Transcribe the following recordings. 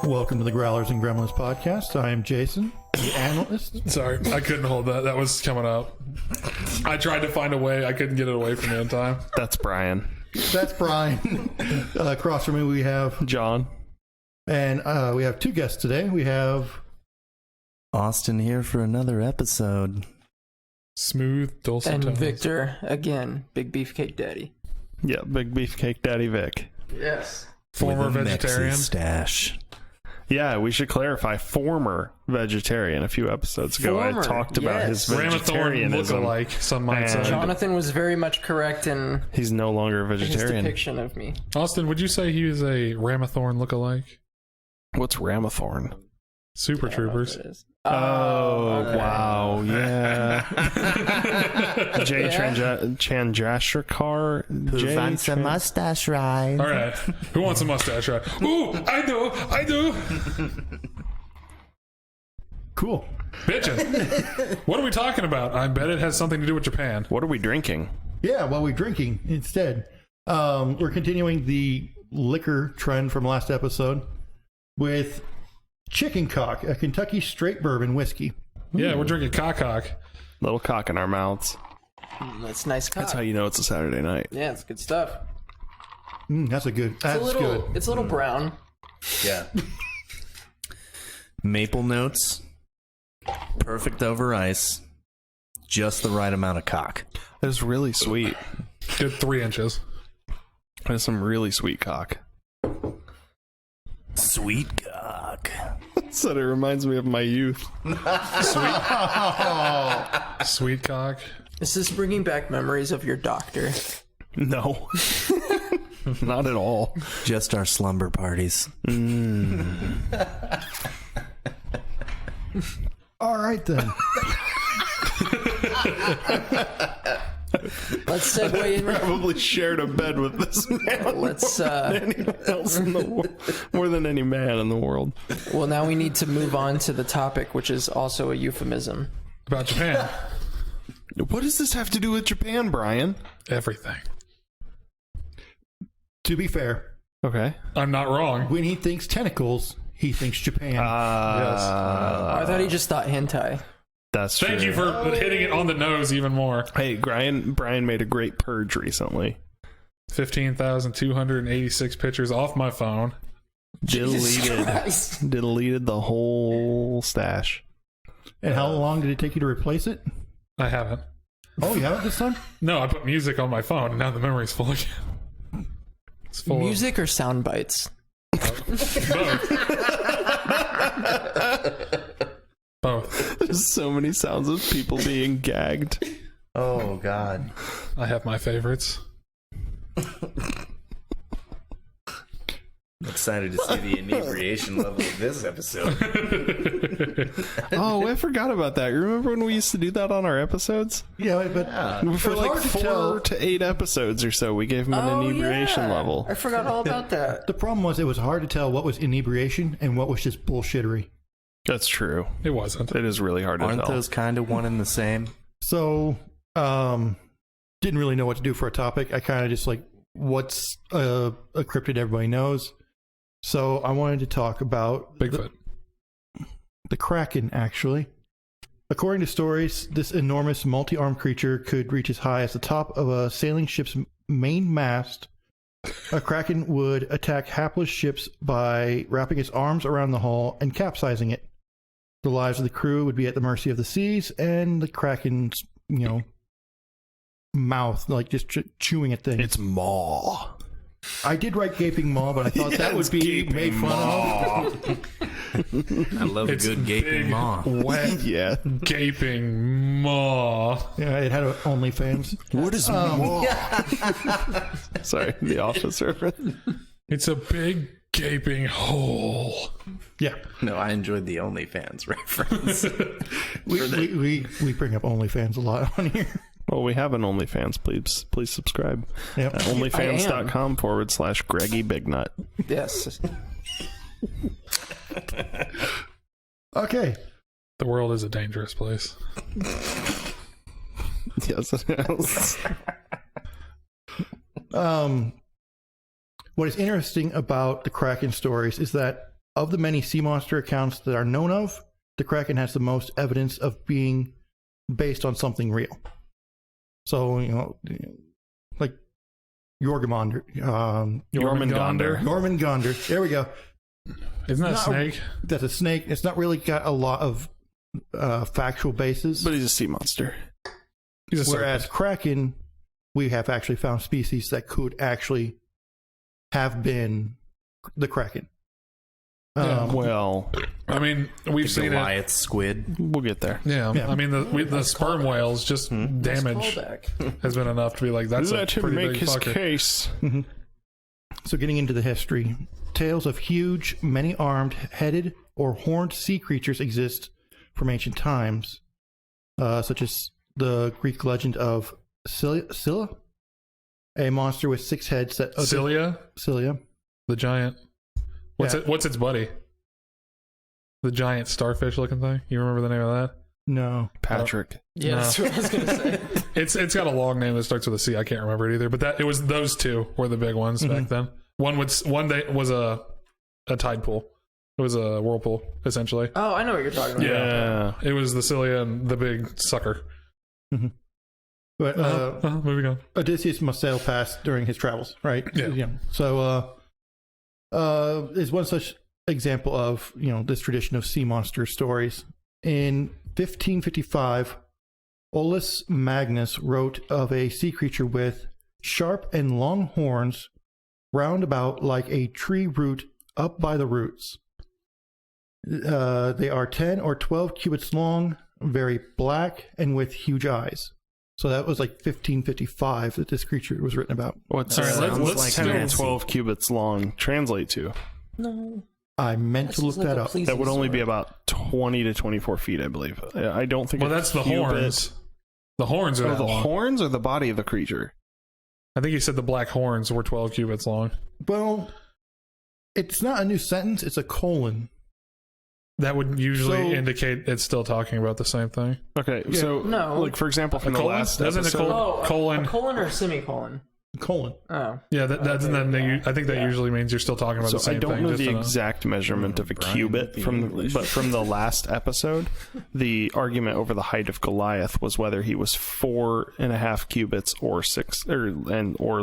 Welcome to the Growlers and Gremlins podcast. I am Jason, the analyst. Sorry, I couldn't hold that. That was coming up. I tried to find a way. I couldn't get it away from me in time. That's Brian. That's Brian. Across from me we have John. And we have two guests today. We have Austin here for another episode. Smooth, dulcet And tones. Victor, again, Big Beefcake Daddy. Yeah, Big Beefcake Daddy Vic. Yes. Former With a vegetarian. Mexi stash. Yeah, we should clarify former vegetarian. A few episodes ago, I Former, talked about his yes. Ramathorn vegetarianism. look-alike, some might say. And Jonathan was very much correct in He's no longer a his vegetarian. depiction of me. Austin, would you say he was a Ramathorn look-alike? What's Ramathorn? Super I don't know what Troopers. it is. Oh, okay. wow, yeah. Jay Yeah. Chandrasekhar. Who wants a mustache ride? All right. Who wants a mustache ride? Ooh, I do. cool. Bitchin'. What are we talking about? I bet it has something to do with Japan. What are we drinking? Yeah, while we're drinking instead. We're continuing the liquor trend from last episode with Chicken Cock, a Kentucky straight bourbon whiskey. Yeah, we're drinking cock. Little cock in our mouths. That's nice cock. That's how you know it's a Saturday night. Yeah, it's good stuff. That's a good. It's That's a little, good. It's a little brown. Yeah. Maple notes. Perfect over ice. Just the right amount of cock. It's really sweet. Good 3 inches. There's some really sweet cock. Sweet cock. So it reminds me of my youth. Sweet cock. Is this bringing back memories of your doctor? No. Not at all. Just our slumber parties. All right then. Let's segue in. Probably shared a bed with this man. Let's, Anyone else in the world, more than any man in the world. well, now we need to move on to the topic, which is also a euphemism. About Japan. What does this have to do with Japan, Brian? Everything. To be fair, Okay. I'm not wrong. when he thinks tentacles, he thinks Japan. I thought he just thought hentai. That's true. Thank you for hitting it on the nose even more. Hey, Brian made a great purge recently. 15,286 pictures off my phone. Deleted the whole stash. And how long did it take you to replace it? I haven't. Oh, you haven't this time? No, I put music on my phone and now the memory's full again. It's full Music or sound bites? of both. There's so many sounds of people being gagged. Oh, God. I have my favorites. I'm excited to see the inebriation level of this episode. Oh, I forgot about that. You remember when we used to do that on our episodes? Yeah, but For It's like hard to 4 tell. to 8 episodes or so, we gave him an inebriation level. I forgot all about that. the problem was it was hard to tell what was inebriation and what was just bullshittery. That's true. It wasn't. It is really hard to Aren't tell. those kind of one and the same? So, didn't really know what to do for a topic. I kind of just like, what's a cryptid everybody knows? So I wanted to talk about Bigfoot. the Kraken, actually. According to stories, this enormous multi-armed creature could reach as high as the top of a sailing ship's main mast. A Kraken would attack hapless ships by wrapping its arms around the hull and capsizing it. The lives of the crew would be at the mercy of the seas and the Kraken's, mouth, like just chewing at things. It's maw. I did write gaping maw, but I thought that would be made fun of. I love It's a good gaping big, maw. wet, Yeah. gaping maw. Yeah, it had OnlyFans. What is maw? Sorry, the Office reference. It's a big gaping hole. Yeah, No, I enjoyed the OnlyFans reference. we bring up OnlyFans a lot on here. Well, we have an OnlyFans. Please subscribe. Yep. At onlyfans.com/GreggyBigNut. Yes. Okay. The world is a dangerous place. Yes, it is. What is interesting about the Kraken stories is that of the many sea monster accounts that are known of, the Kraken has the most evidence of being based on something real. So, like Jormungandr. Jormungandr. There we go. Isn't that a snake? That's a snake. It's not really got a lot of factual basis. But he's a sea monster. He's a Whereas serpent. Kraken, we have actually found species that could actually have been the Kraken. Well, I mean, we've seen it. Giant Squid. we'll get there. Yeah. I mean, the sperm whales just damage Callback. has been enough to be like, that's Let a him pretty make big his fucker. case. So getting into the history, tales of huge, many-armed, headed, or horned sea creatures exist from ancient times, such as the Greek legend of Scylla, a monster with 6 heads that... Cilia, Scylla. the giant. What's its buddy? The giant starfish looking thing. You remember the name of that? No. Patrick. Yeah, that's what I was gonna say. It's got a long name that starts with a C. I can't remember it either. But it was those two were the big ones back then. One day was a tide pool. It was a whirlpool essentially. Oh, I know what you're talking about. Yeah. It was the Cilia and the big sucker. But Moving on. Odysseus must sail past during his travels, right? Yeah. So is one such example of this tradition of sea monster stories. In 1555, Olaus Magnus wrote of a sea creature with sharp and long horns, round about like a tree root up by the roots. They are 10 or 12 cubits long, very black, and with huge eyes. So that was like 1555 that this creature was written about. What's All right, let's 10 or Nancy. 12 cubits long translate to? No. I meant to look that up. That would only be about 20 to 24 feet, I believe. I don't think. Well, a that's the cubit- horns. The horns are Oh, that the long. horns or the body of the creature? I think you said the black horns were 12 cubits long. Well, it's not a new sentence, it's a colon. That would usually So- indicate it's still talking about the same thing. Okay, so No. like for example, from A the colon? last Doesn't a episode, Oh, colon. a colon or a semicolon? Colon. Oh. Yeah, that's I think that usually means you're still talking about so the same I don't thing. know just the in a- exact measurement of a Brian cubit with the from, English. but from the last episode, the argument over the height of Goliath was whether he was 4.5 cubits or 6 or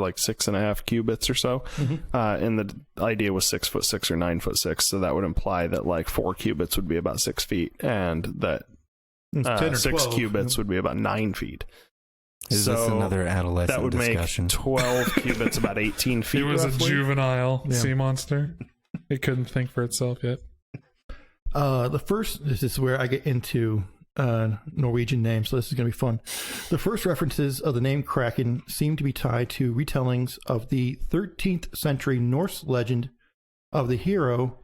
like 6.5 cubits or so, and the idea was 6'6" or 9'6", so that would imply that like 4 cubits would be about 6 feet, and that It's 10 or 6 12. cubits would be about 9 feet. Is this So another adolescent that would discussion? make 12 cubits about 18 feet. It was roughly. a juvenile Yeah. sea monster. It couldn't think for itself yet. This is where I get into Norwegian names, so this is going to be fun. The first references of the name Kraken seem to be tied to retellings of the 13th century Norse legend of the hero,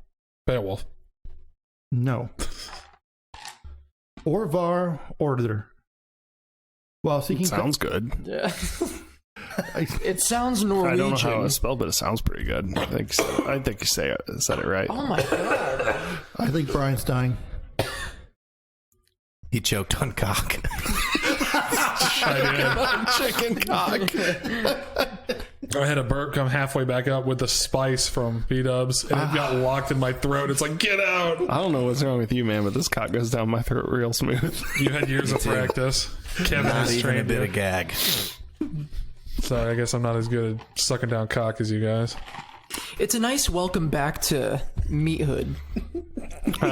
Beowulf. no, Orvar Order. While seeking Sounds good. Yeah. It sounds I Norwegian. don't know how it's spelled, but it sounds pretty good. I think you said it right. Oh my god. I think Brian's dying. He choked on cock. Chicken cock. I had a burp come halfway back up with the spice from B-dubs, and it got locked in my throat. It's like, get out! I don't know what's wrong with you, man, but this cock goes down my throat real smooth. You had years of practice. Kevin Not has even a trained bit you. of gag. So I guess I'm not as good at sucking down cock as you guys. It's a nice welcome back to meathood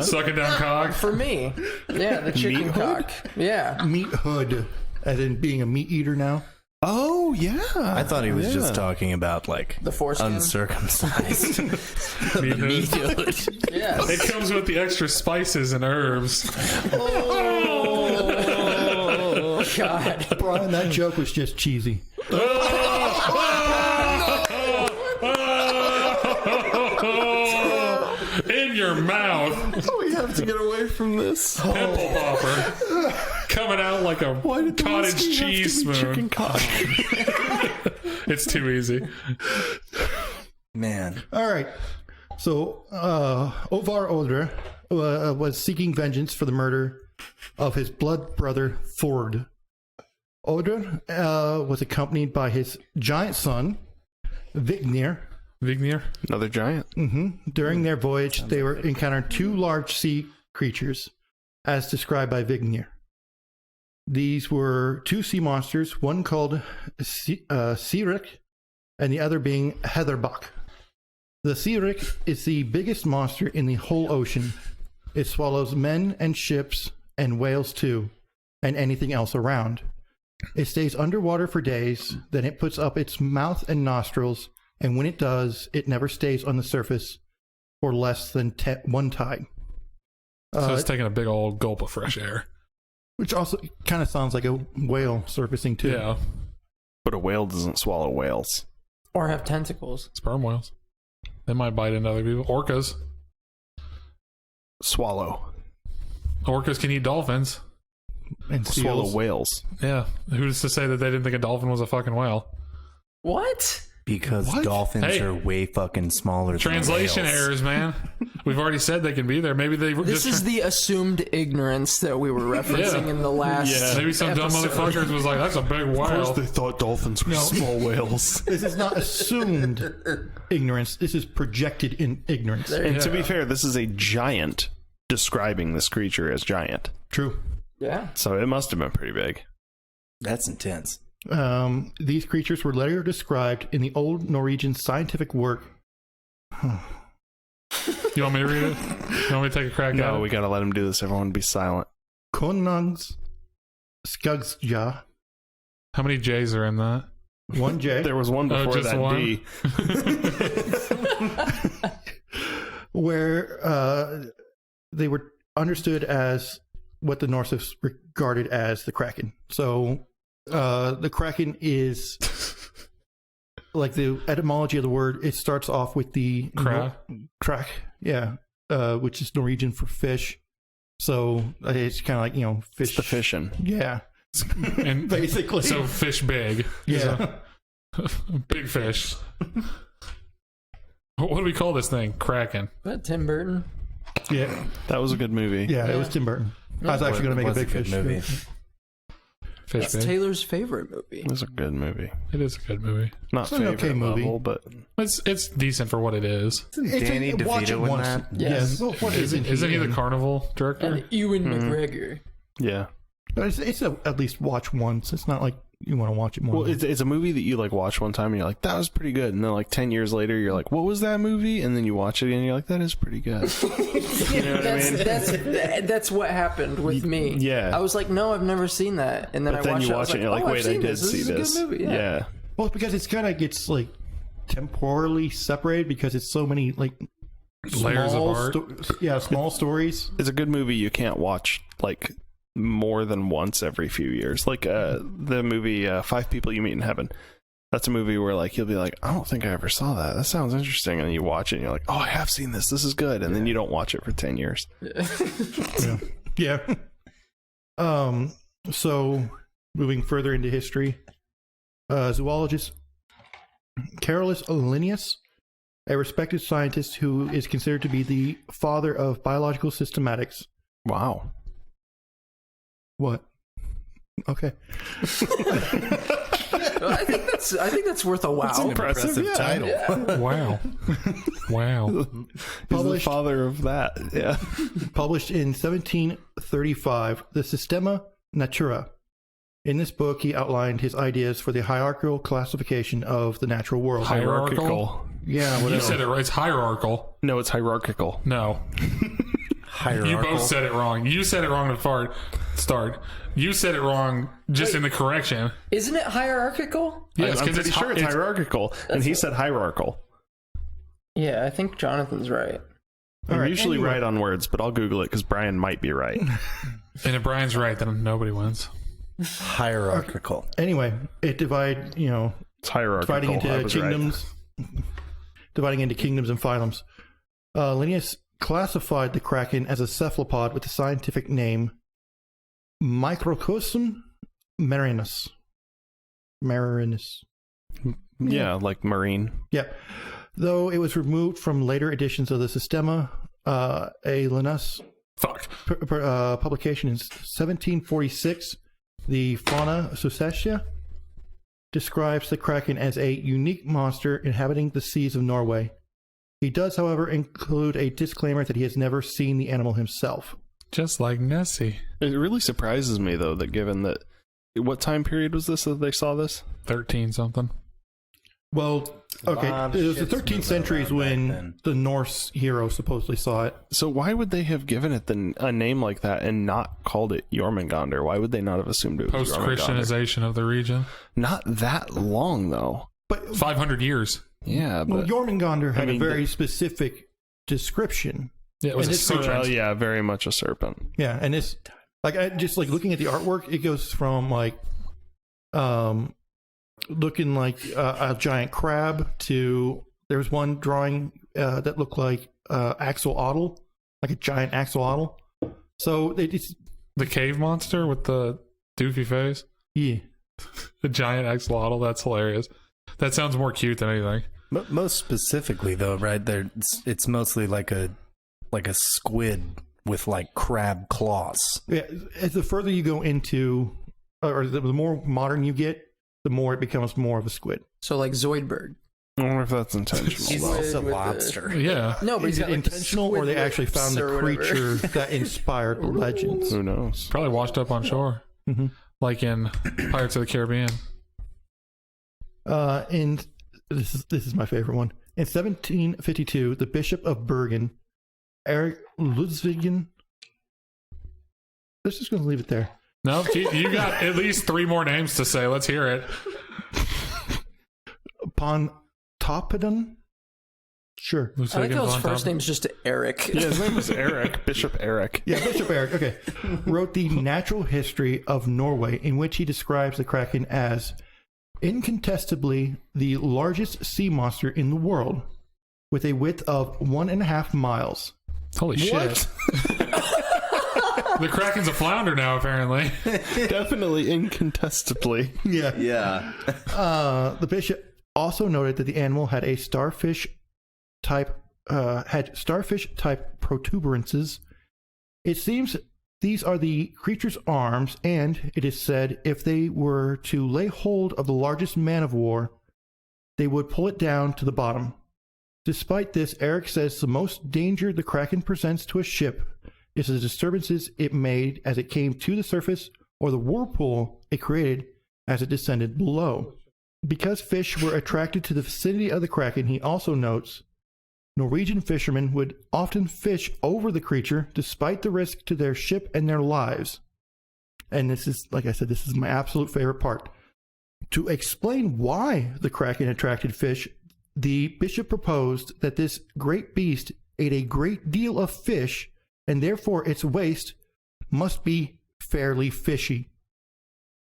Sucking down cock? for me. Yeah, the chicken cock. Yeah. Meat hood, as in being a meat eater now. Oh, yeah. I thought he was just talking about like The foreskin. uncircumcised. Meat hood. Meathood. Yes. It comes with the extra spices and herbs. Oh god. Brian, that joke was just cheesy. In your mouth. We have to get away from this. Pimple popper. coming out like a cottage cheese spoon. Chicken cock? It's too easy. Man. All right. So, Ovar Odra was seeking vengeance for the murder of his blood brother, Thord. Odra was accompanied by his giant son, Vignir. Another giant. During their voyage, they encountered two large sea creatures, as described by Vignir. These were two sea monsters, one called Sirik, and the other being Heatherbach. The Sirik is the biggest monster in the whole ocean. It swallows men and ships, and whales too, and anything else around. It stays underwater for days, then it puts up its mouth and nostrils, and when it does, it never stays on the surface for less than one tide. So it's taking a big old gulp of fresh air. Which also kind of sounds like a whale surfacing too. Yeah. But a whale doesn't swallow whales. Or have tentacles. Sperm whales. They might bite into other people. Orcas. Swallow. Orcas can eat dolphins. And Swallow seals. whales. Yeah. Who's to say that they didn't think a dolphin was a fucking whale? What? Because What? dolphins Hey. are way fucking smaller Translation than whales. errors, man. We've already said they can be there. Maybe they were This just. is the assumed ignorance that we were referencing Yeah. in the last. Maybe some dumb episode. motherfuckers was like, "That's a big whale." thought dolphins were small whales. This is not assumed ignorance. This is projected in ignorance. And to be fair, this is a giant describing this creature as giant. True. Yeah. So it must have been pretty big. That's intense. These creatures were later described in the old Norwegian scientific work. You want me to read it? You want me to take a crack at No, it? we gotta let him do this. Everyone be silent. Konungs Skugsja. How many J's are in that? One J. There was one before just that one? D. Where they were understood as what the Norse regarded as the Kraken. So the Kraken is like the etymology of the word. It starts off with the krak, yeah, which is Norwegian for fish. So it's kind of like, you know, fish. It's the fishing. Yeah, And basically. so fish big. yeah. Big fish. What do we call this thing? Kraken. But Tim Burton. Yeah, That was a good movie. yeah, it was Tim Burton. I was actually going to make a big good fish movie. Fish That's big. Taylor's favorite movie. It was a good movie. It is a good movie. Not It's an favorite okay movie. level, but It's decent for what it is. Danny watch it DeVito in once. that? Yes. Well, what Isn't he the carnival director? And Ewan McGregor. yeah. But it's at least watch once. It's not like you want to watch it more. Well, it's a movie that you like watch one time and you're like, that was pretty good. And then like 10 years later, you're like, what was that movie? And then you watch it and you're like, that is pretty good. You know what I mean? That's what happened with me. Yeah. I was like, no, I've never seen that. And then But I then watched you it. I was watch it and you're like, like, oh, wait, I've I seen did this. see This this. is a good movie. Yeah. well, it's because it's kind of gets like temporally separated because it's so many like Layers small apart. small stories. It's a good movie you can't watch like more than once every few years. Like the movie 5 People You Meet in Heaven. That's a movie where like you'll be like, I don't think I ever saw that. That sounds interesting. And then you watch it and you're like, oh, I have seen this. This is good. And then you don't watch it for 10 years. Yeah. So moving further into history, zoologist Carolus Linnaeus, a respected scientist who is considered to be the father of biological systematics. Wow. What? Okay. I think that's worth a wow. That's impressive title. Wow. Wow. He's the Published- father of that. Yeah. Published in 1735, the Systema Natura. In this book, he outlined his ideas for the hierarchical classification of the natural world. Hierarchical? Yeah, You whatever. said it right. It's hierarchical. No, it's hierarchical. No. You both said it wrong. You said it wrong to start. You said it wrong just in the correction. Isn't it hierarchical? Yes, I'm 'cause pretty sure it's hierarchical. And he said hierarchical. Yeah, I think Jonathan's right. I'm right, usually anyway. right on words, but I'll Google it because Brian might be right. And if Brian's right, then nobody wins. Hierarchical. Anyway, it It's hierarchical. dividing I into was right. kingdoms and phylums. Linnaeus classified the Kraken as a cephalopod with the scientific name Microcosm marinus. Yeah, like marine. Yeah. Though it was removed from later editions of the Systema, a Linus publication in 1746, the Fauna Successia describes the Kraken as a unique monster inhabiting the seas of Norway. He does, however, include a disclaimer that he has never seen the animal himself. Just like Nessie. It really surprises me, though, that given that... What time period was this that they saw this? 13 something. Well, okay, it was the 13th centuries when the Norse hero supposedly saw it. So why would they have given it a name like that and not called it Jormungandr? Why would they not have assumed it was Jormungandr? Post-Christianization of the region. Not that long, though. But 500 years. Yeah, but... Well, Jormungandr had I mean, a very specific description. Yeah, it was And a it's serpent. yeah, very much a serpent. Yeah, and it's like I just like looking at the artwork. It goes from like, looking like a giant crab to there was one drawing that looked like axolotl, like a giant axolotl. So it's The cave monster with the doofy face. yeah. The giant axolotl. That's hilarious. That sounds more cute than anything. Most specifically, though, right there, it's mostly like a squid with like crab claws. Yeah, as the further you go into, or the more modern you get, the more it becomes more of a squid. So like Zoidberg. I wonder if that's intentional. He's though. also with the- lobster. Yeah. No, but Is he's it got, like, the intentional, or they squid actually found lips the or whatever. creature that inspired the legends? Who knows? Probably washed up on shore. Mhm. Like in Pirates of the Caribbean. And this is my favorite one. In 1752, the Bishop of Bergen, Eric Ludvigen. Let's just going to leave it there. No, you got at least 3 more names to say. Let's hear it. Pontoppidan? Sure. I like Lusigan those von first Tom- names just Eric. Yeah, his name was Eric, Bishop Eric. Yeah, Bishop Eric, okay. Wrote the Natural History of Norway, in which he describes the Kraken as incontestably the largest sea monster in the world, with a width of 1.5 miles. Holy shit. The Kraken's a flounder now, apparently. Definitely incontestably. Yeah. Yeah. The bishop also noted that the animal had a starfish type protuberances. It seems these are the creature's arms, and it is said if they were to lay hold of the largest man of war, they would pull it down to the bottom. Despite this, Eric says the most danger the Kraken presents to a ship is the disturbances it made as it came to the surface, or the whirlpool it created as it descended below. Because fish were attracted to the vicinity of the Kraken, he also notes Norwegian fishermen would often fish over the creature despite the risk to their ship and their lives. And this is, like I said, this is my absolute favorite part. To explain why the Kraken attracted fish, the bishop proposed that this great beast ate a great deal of fish, and therefore its waste must be fairly fishy.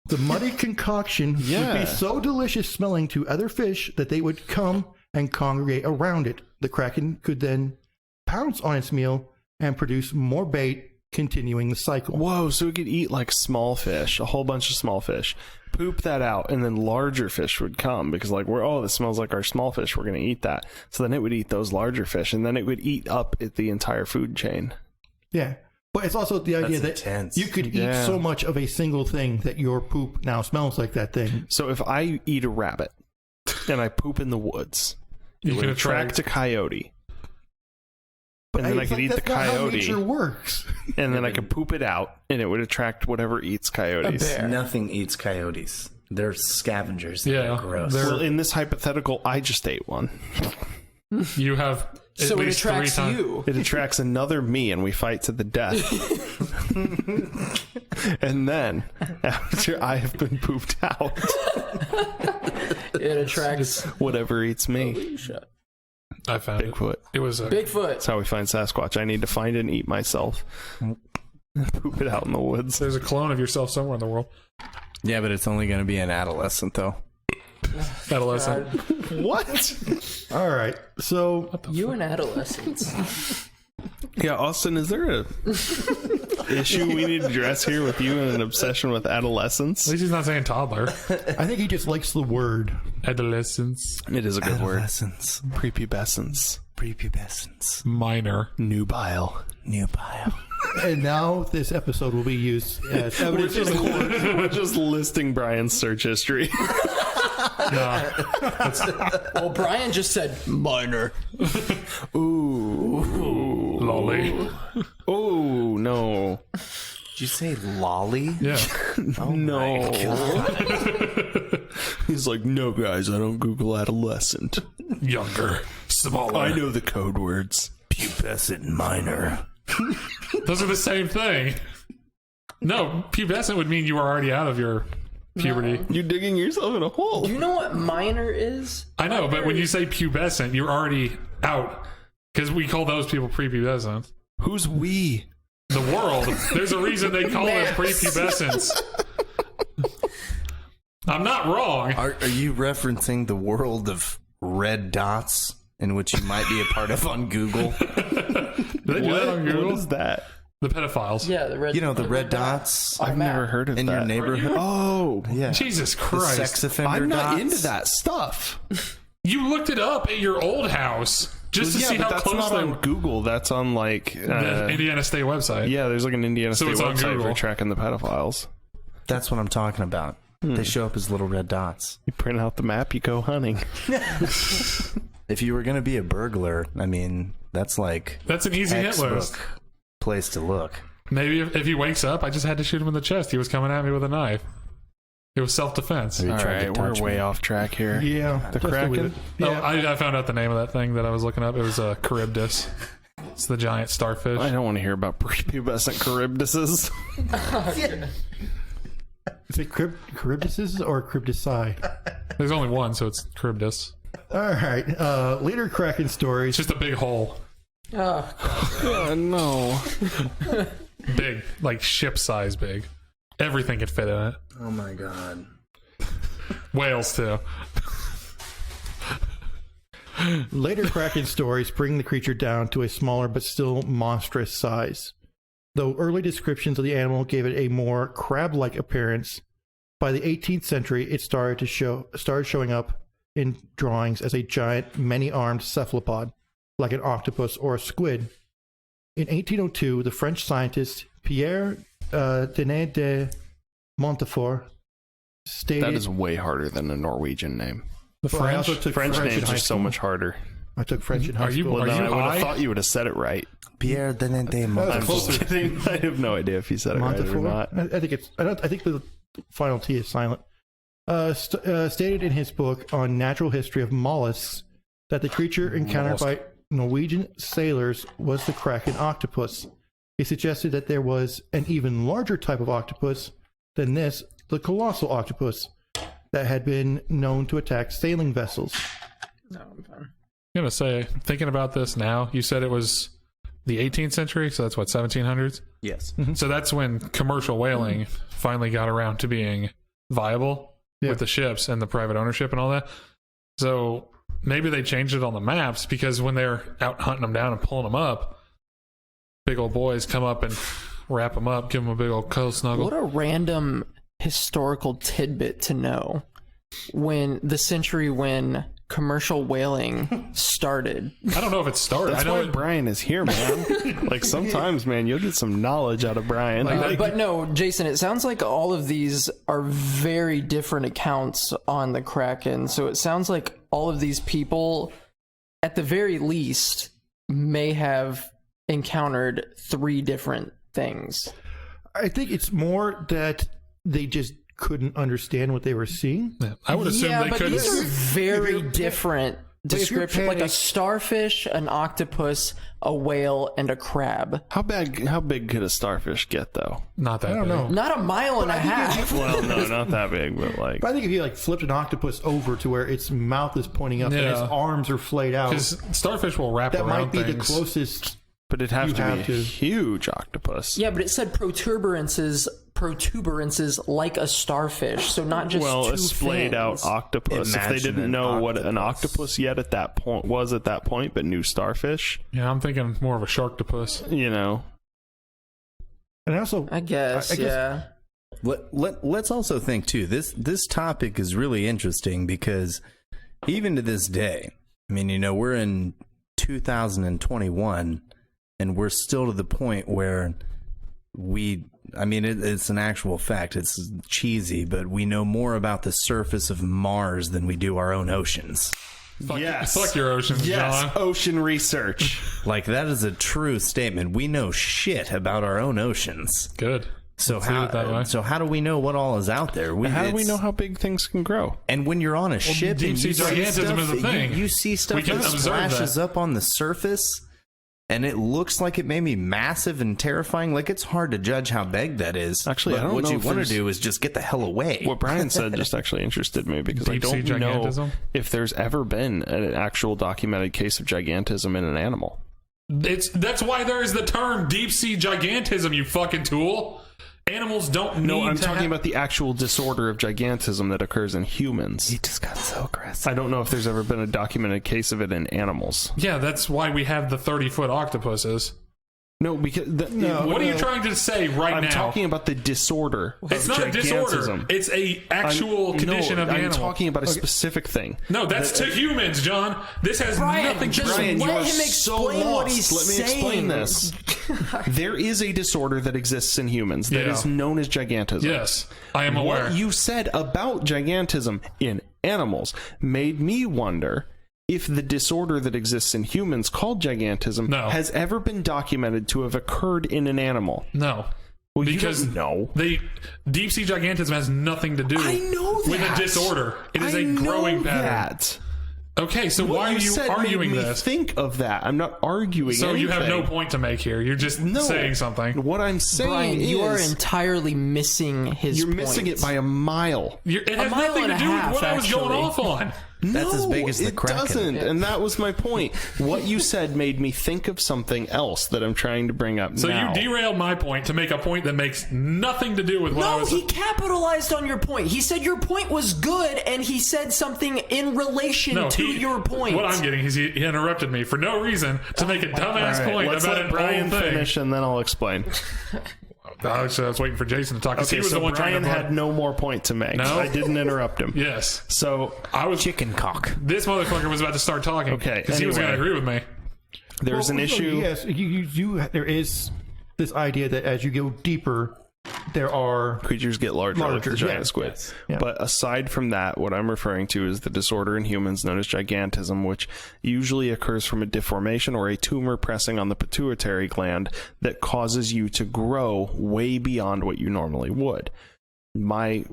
The muddy concoction would Yeah. be so delicious smelling to other fish that they would come and congregate around it. The Kraken could then pounce on its meal and produce more bait, continuing the cycle. Whoa, so it could eat like small fish, a whole bunch of small fish, poop that out, and then larger fish would come because like this smells like our small fish, we're going to eat that. So then it would eat those larger fish, and then it would eat up at the entire food chain. Yeah. But it's also the idea That's that intense. you could eat Yeah. so much of a single thing that your poop now smells like that thing. So if I eat a rabbit and I poop in the woods, it You would can attract a coyote. But And then I it's could like, eat the that's not how coyote. nature works. And then I could poop it out, and it would attract whatever eats coyotes. bear. Nothing eats coyotes. They're scavengers. Yeah, They're gross. they're- Well, in this hypothetical, I just ate one. You have at So it least 3 attracts times. you. It attracts another me, and we fight to the death. And then, after I have been pooped out, It attracts whatever eats me. I found Bigfoot. it. It was a Bigfoot. That's how we find Sasquatch. I need to find and eat myself. And poop it out in the woods. There's a clone of yourself somewhere in the world. Yeah, but it's only going to be an adolescent, though. Adolescent. What? All right. So You and adolescents. Yeah, Austin, is there a issue we need to address here with you and an obsession with adolescence? At least he's not saying toddler. I think he just likes the word. Adolescence. It is a good word. Adolescence. Prepubescence. Prepubescence. Minor. Nubile. Nubile. And now this episode will be used as evidence in the court. We're just listing Brian's search history. No. Well, Brian just said minor. Ooh. Lolly. Oh, no. Did you say lolly? Yeah. No. He's like, no, guys, I don't Google adolescent. Younger. Smaller. I know the code words. Pubescent minor. Those are the same thing. No, pubescent would mean you were already out of your puberty. You're digging yourself in a hole. Do you know what minor is? I know, but when you say pubescent, you're already out. Because we call those people prepubescent. Who's we? The world. There's a reason they call us prepubescents. I'm not wrong. Are you referencing the world of red dots in which you might be a part of on Google? Did they do that on Google? What is that? The pedophiles. Yeah, the red. You know, the red dots I've never heard of in that. your neighborhood. Oh, Yeah. Jesus The Christ. sex offender I'm not dots. into that stuff. You looked it up at your old house just to Yeah, see but how that's close not they on were. Google. That's on like The Indiana State website. yeah. There's like an Indiana So State it's on website Google. for tracking the pedophiles. That's what I'm talking about. They show up as little red dots. You print out the map, you go hunting. If you were going to be a burglar, I mean, that's like That's an easy hit list. textbook place to look. Maybe if he wakes up, I just had to shoot him in the chest. He was coming at me with a knife. It was self-defense. Have you All tried to right, we're touch way me? off track here. Yeah. The just go with Kraken? it. Oh, Yeah. I found out the name of that thing that I was looking up. It was a Charybdis. It's the giant starfish. I don't want to hear about prepubescent Charybdises. Is it Charybdises or Cryptici? There's only one, so it's Charybdis. All right. Later Kraken It's stories. just a big hole. Oh, Oh, no. Big. Like ship size big. Everything could fit in it. Oh my god. Whales, too. Later Kraken stories bring the creature down to a smaller but still monstrous size. Though early descriptions of the animal gave it a more crab-like appearance, by the 18th century it started showing up in drawings as a giant, many-armed cephalopod, like an octopus or a squid. In 1802, the French scientist Pierre Denis de Montfort stated... That is way harder than a Norwegian name. The Well, I French. also took French in names high are so school. much harder. I took French in high Are you- school. are Then you I would high? have thought you would have said it right. Pierre Denente I'm close. just kidding. I have no idea if he said it right or Montfort? not. I think it's. I think the final T is silent. Stated in his book on natural history of mollusks that the creature encountered by Norwegian sailors was the Kraken octopus. He suggested that there was an even larger type of octopus than this, the colossal octopus, that had been known to attack sailing vessels. no, I'm fine. I'm going to say, thinking about this now, you said it was the 18th century, so that's what, 1700s? Yes. So that's when commercial whaling finally got around to being viable with the ships and the private ownership and all that. So maybe they changed it on the maps because when they're out hunting them down and pulling them up, big old boys come up and wrap them up, give them a big old cuddle snuggle. What a random historical tidbit to know. When the century when commercial whaling started. I don't know if it started. That's I know why it, Brian is here, man. Like sometimes, man, you'll get some knowledge out of Brian. But no, Jason, it sounds like all of these are very different accounts on the Kraken. So it sounds like all of these people, at the very least, may have encountered 3 different things. I think it's more that they just couldn't understand what they were seeing. I would assume Yeah, they but couldn't. these are very different if you're descriptions, like a panicked- starfish, an octopus, a whale, and a crab. How big could a starfish get, though? Not that I don't big. know. Not a mile and a half. Well, no, not that big, but like. But I think if you like flipped an octopus over to where its mouth is pointing up and its Yeah. arms are flayed out, Because starfish will wrap that around might be the things. closest. But it'd have You to have be a to. huge octopus. Yeah, but it said protuberances like a starfish, so not just Well, two a splayed out fins. octopus. If they Imagine didn't an know what an octopus. octopus yet at that point was at that point, but knew starfish, Yeah, I'm thinking more of a sharktopus. you know. And also, I guess, yeah. Let's also think too. This topic is really interesting because even to this day, I mean, you know, we're in 2021 and we're still to the point where it's an actual fact. It's cheesy, but we know more about the surface of Mars than we do our own oceans. Fuck your oceans, John. Ocean research. Like, that is a true statement. We know shit about our own oceans. Good. So Let's leave it that way. how do we know what all is out there? How do we know how big things can grow? And when you're on a ship, deep and sea you see gigantism is a thing. You see stuff We can that observe splashes that. up on the surface, and it looks like it may be massive and terrifying. Like, it's hard to judge how big that is. Actually, but I don't what know you if want to there's- do is just get the hell away. What Brian said just actually interested me because I Deep sea don't know gigantism? if there's ever been an actual documented case of gigantism in an animal. That's why there is the term deep sea gigantism, you fucking tool. Animals don't need No, I'm to talking have- about the actual disorder of gigantism that occurs in humans. He just got so aggressive. I don't know if there's ever been a documented case of it in animals. Yeah, that's why we have the 30-foot octopuses. No, because What are you trying to say right I'm now? talking about the disorder. It's of not a disorder. gigantism. It's a actual condition of the I'm animal. talking about a specific thing. No, that's to humans, John. This has nothing to do just with let you are him so explain what lost. he's Let me saying. explain this. There is a disorder that exists in humans that Yeah. is known as gigantism. Yes, I am aware. What you said about gigantism in animals made me wonder if the disorder that exists in humans called gigantism No. has ever been documented to have occurred in an animal. No. Well, Because you don't know. deep sea gigantism has nothing to do I know with a that. disorder. It is I a growing know pattern. that. Okay, so What why are you said arguing made me this? think of that. I'm not arguing So you have no anything. point to make here. You're just No. saying something. What I'm saying Brian, is you are entirely missing his you're point. missing it by a mile. It has mile nothing and to a do half, with what I was going actually. off on. That's no, as big as the it Kraken. doesn't, and that was my point. What you said made me think of something else that I'm trying to bring up So now. you derailed my point to make a point that makes nothing to do with what I No, was he capitalized on your point. He said your point was good, and he said something in relation to your point. What I'm getting is he interrupted me for no reason to make a dumbass All right, point let's about let an Brian old thing. finish, and then I'll explain. I was waiting for Jason to talk because Okay, he was so the one Brian trying to. had no more point to make. No? I didn't interrupt him. Yes, So I was. Chicken cock. This motherfucker was about to start talking. Okay, because he was going to anyway. agree with me. there's an issue. Yes, there is this idea that as you go deeper, there are Creatures get larger, like Larger, the giant yeah. squid. Yes. Yeah. But aside from that, what I'm referring to is the disorder in humans known as gigantism, which usually occurs from a deformation or a tumor pressing on the pituitary gland that causes you to grow way beyond what you normally would. My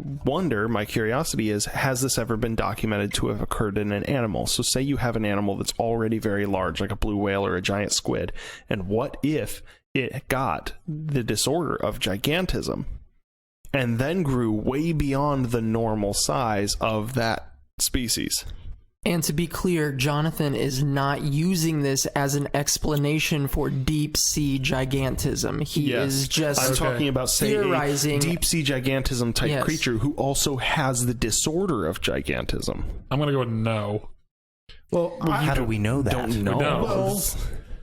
curiosity is, has this ever been documented to have occurred in an animal? So say you have an animal that's already very large, like a blue whale or a giant squid, and what if it got the disorder of gigantism and then grew way beyond the normal size of that species? And to be clear, Jonathan is not using this as an explanation for deep sea gigantism. He is just I'm talking about, say, theorizing. a deep sea gigantism type Yes. creature who also has the disorder of gigantism. I'm going to go with no. well, How do we know that? Don't know. No. well,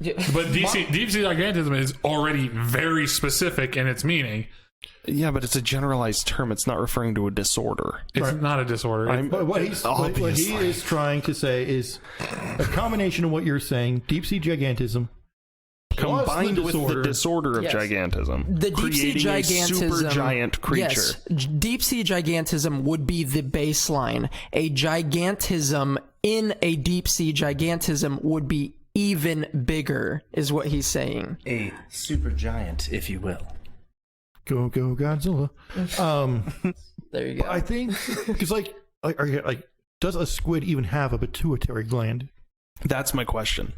But deep sea gigantism is already very specific in its meaning. Yeah, but it's a generalized term. It's not referring to a disorder. It's not a disorder. I'm- but what he is trying to say is a combination of what you're saying, deep sea gigantism, plus Combined with the disorder of Yes. gigantism, The deep sea creating a gigantism, super giant creature. Yes, deep sea gigantism would be the baseline. A gigantism in a deep sea gigantism would be even bigger, is what he's saying. A super giant, if you will. go Godzilla. There you go. I think because like does a squid even have a pituitary gland? That's my question.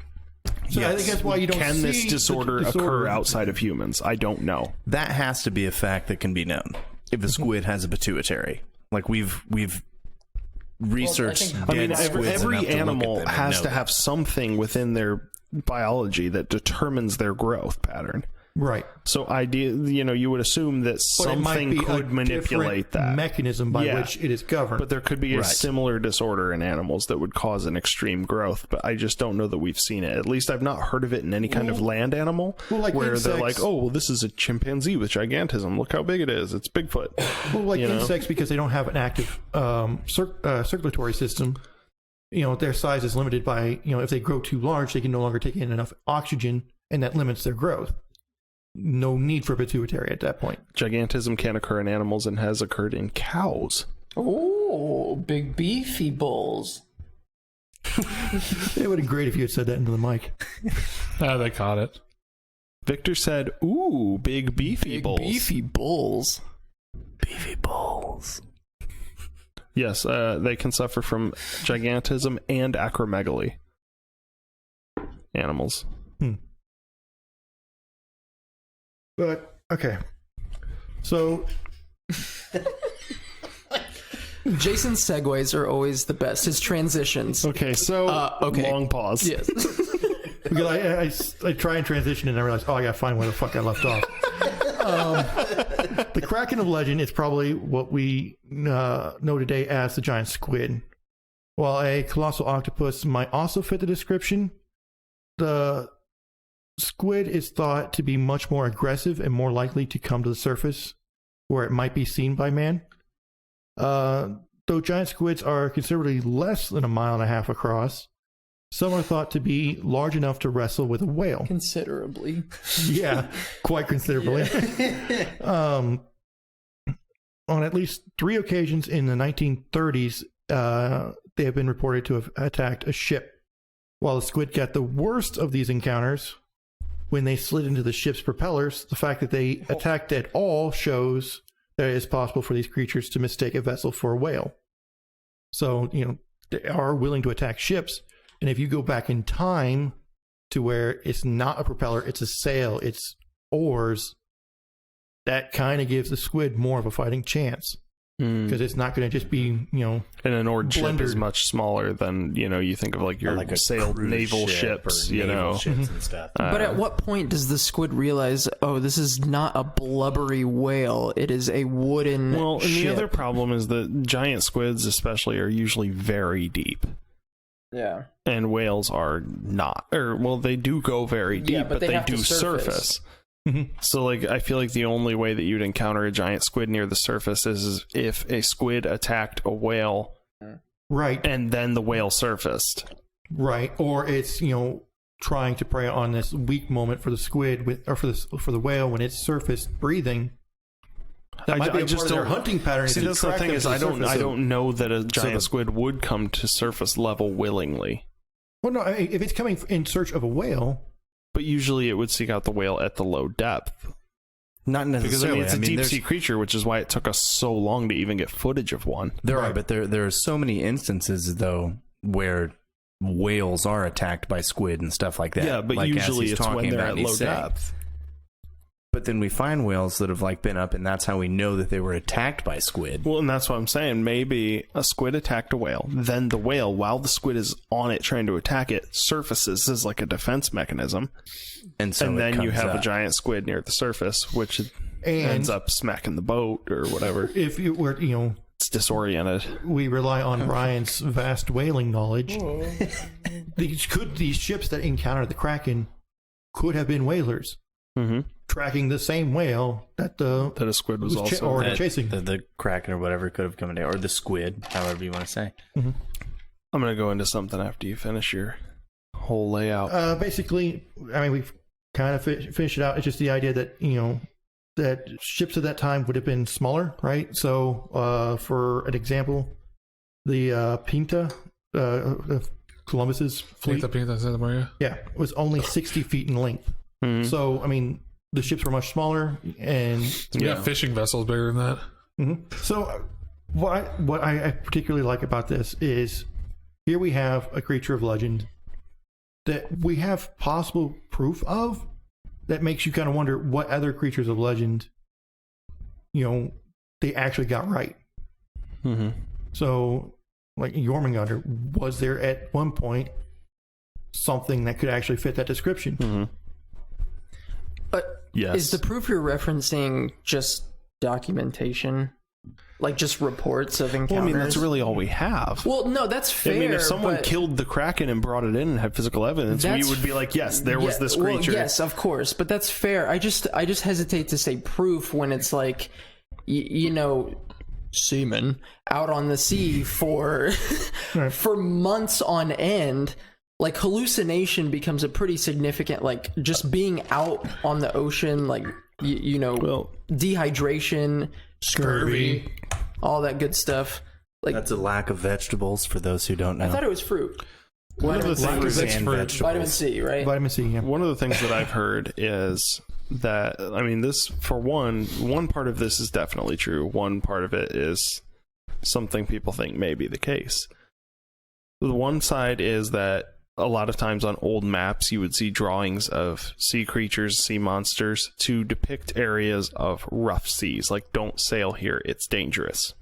So I think that's why you don't Can see this the disorder occur outside of humans? I don't know. That has to be a fact that can be known. If the squid has a pituitary, like we've researched I mean, dead squids every enough to look at animal them and has know to that. have something within their biology that determines their growth pattern. Right. So you would assume that But it might something be could a manipulate different that mechanism by Yeah. which it is governed. But there could be a Right. similar disorder in animals that would cause an extreme growth, but I just don't know that we've seen it. At least I've not heard of it in any kind of land animal like where they're like, insects- oh, well, this is a chimpanzee with gigantism. Look how big it is. It's Bigfoot. Well, like you know? insects, because they don't have an active circulatory system, their size is limited by, if they grow too large, they can no longer take in enough oxygen, and that limits their growth. No need for pituitary at that point. Gigantism can occur in animals and has occurred in cows. Oh, big beefy bulls. It would have been great if you had said that into the mic. They caught it. Victor said, ooh, big beefy Big bulls. beefy bulls. Beefy balls. Yes, they can suffer from gigantism and acromegaly. Animals. But, okay. So, Jason's segues are always the best. His transitions. Okay, so okay. long pause. Yes. because I try and transition and I realize, I gotta find where the fuck I left off. The Kraken of legend is probably what we know today as the giant squid. While a colossal octopus might also fit the description, the squid is thought to be much more aggressive and more likely to come to the surface where it might be seen by man. Though giant squids are considerably less than 1.5 miles across, some are thought to be large enough to wrestle with a whale. Considerably. Yeah, quite considerably. On at least 3 occasions in the 1930s, they have been reported to have attacked a ship. While the squid got the worst of these encounters when they slid into the ship's propellers, the fact that they attacked at all shows that it is possible for these creatures to mistake a vessel for a whale. So, they are willing to attack ships. And if you go back in time to where it's not a propeller, it's a sail, it's oars, that kind of gives the squid more of a fighting chance. Because it's not going to just be, And an oared ship is Blundered. much smaller than, you think of like your Like a sailed cruise naval ship or ships, naval ships and stuff. But at what point does the squid realize, this is not a blubbery whale, it is a wooden Well, and ship? the other problem is that giant squids especially are usually very deep. Yeah. And whales are not. They do go very deep, Yeah, but they they have to do surface. So, I feel like the only way that you'd encounter a giant squid near the surface is if a squid attacked a whale, right, and then the whale surfaced. right, or it's trying to prey on this weak moment for the squid or for the whale when it's surfaced breathing. That might be a part of their hunting pattern. See, to that's the attract thing them is, to the I don't surface. know that a giant squid would come to surface level willingly. Well, no, if it's coming in search of a whale. But usually it would seek out the whale at the low depth. Not Because, necessarily. it's a deep there's- sea creature, which is why it took us so long to even get footage of one. There Right. are, but there are so many instances, though, where whales are attacked by squid and stuff like that. Yeah, but Like, as usually he's it's when talking they're about, at he's low saying. depth. But then we find whales that have been up, and that's how we know that they were attacked by squid. Well, and that's what I'm saying. Maybe a squid attacked a whale. Then the whale, while the squid is on it trying to attack it, surfaces as like a defense mechanism. And so And it then you comes have a up. giant squid near the surface, which And ends up smacking the boat or whatever. if you were, It's disoriented. we rely on Ryan's vast whaling knowledge. These ships that encountered the Kraken could have been whalers tracking the same whale that That a squid was also. or chasing. The Kraken or whatever could have come down, or the squid, however you want to say. I'm going to go into something after you finish your whole layout. Basically, we've kind of finished it out. It's just the idea that that ships of that time would have been smaller, right? So, for an example, the Pinta, of Columbus's fleet, Pinta Santa Maria. yeah, was only 60 feet in length. So, the ships were much smaller, and We got fishing vessels bigger than that. so what I particularly like about this is here we have a creature of legend that we have possible proof of that makes you kind of wonder what other creatures of legend, they actually got right. So, like Jormungandr, was there at one point something that could actually fit that description? Yes. Is the proof you're referencing just documentation? Like just reports of encounters? Well, I mean, that's really all we have. Well, no, that's fair. I mean, if someone but killed the Kraken and brought it in and had physical evidence, we That's- would be like, yes, there was this well, creature. yes, of course, but that's fair. I just hesitate to say proof when it's like, you know, seamen out on the sea for for months on end. Like hallucination becomes a pretty significant, like just being out on the ocean, like you know, dehydration, scurvy, all that good stuff. Like That's a lack of vegetables for those who don't know. I thought it was fruit. One of the Fruit things and fruit. vegetables. Vitamin C, right? Vitamin C, yeah. One of the things that I've heard is that, I mean, this, for one part of this is definitely true. One part of it is something people think may be the case. The one side is that a lot of times on old maps, you would see drawings of sea creatures, sea monsters to depict areas of rough seas. Like, don't sail here, it's dangerous.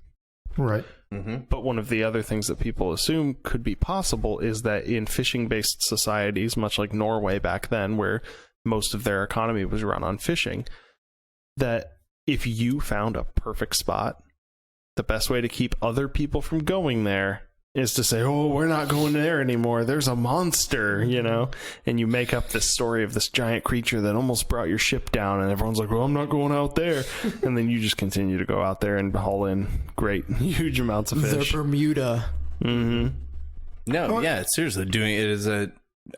Right. But one of the other things that people assume could be possible is that in fishing-based societies, much like Norway back then, where most of their economy was run on fishing, that if you found a perfect spot, the best way to keep other people from going there is to say, oh, we're not going there anymore. There's a monster, you know? And you make up this story of this giant creature that almost brought your ship down, and everyone's like, well, I'm not going out there. And then you just continue to go out there and haul in great, huge amounts of fish. The Bermuda. Mm-hmm. No, yeah, seriously, doing it is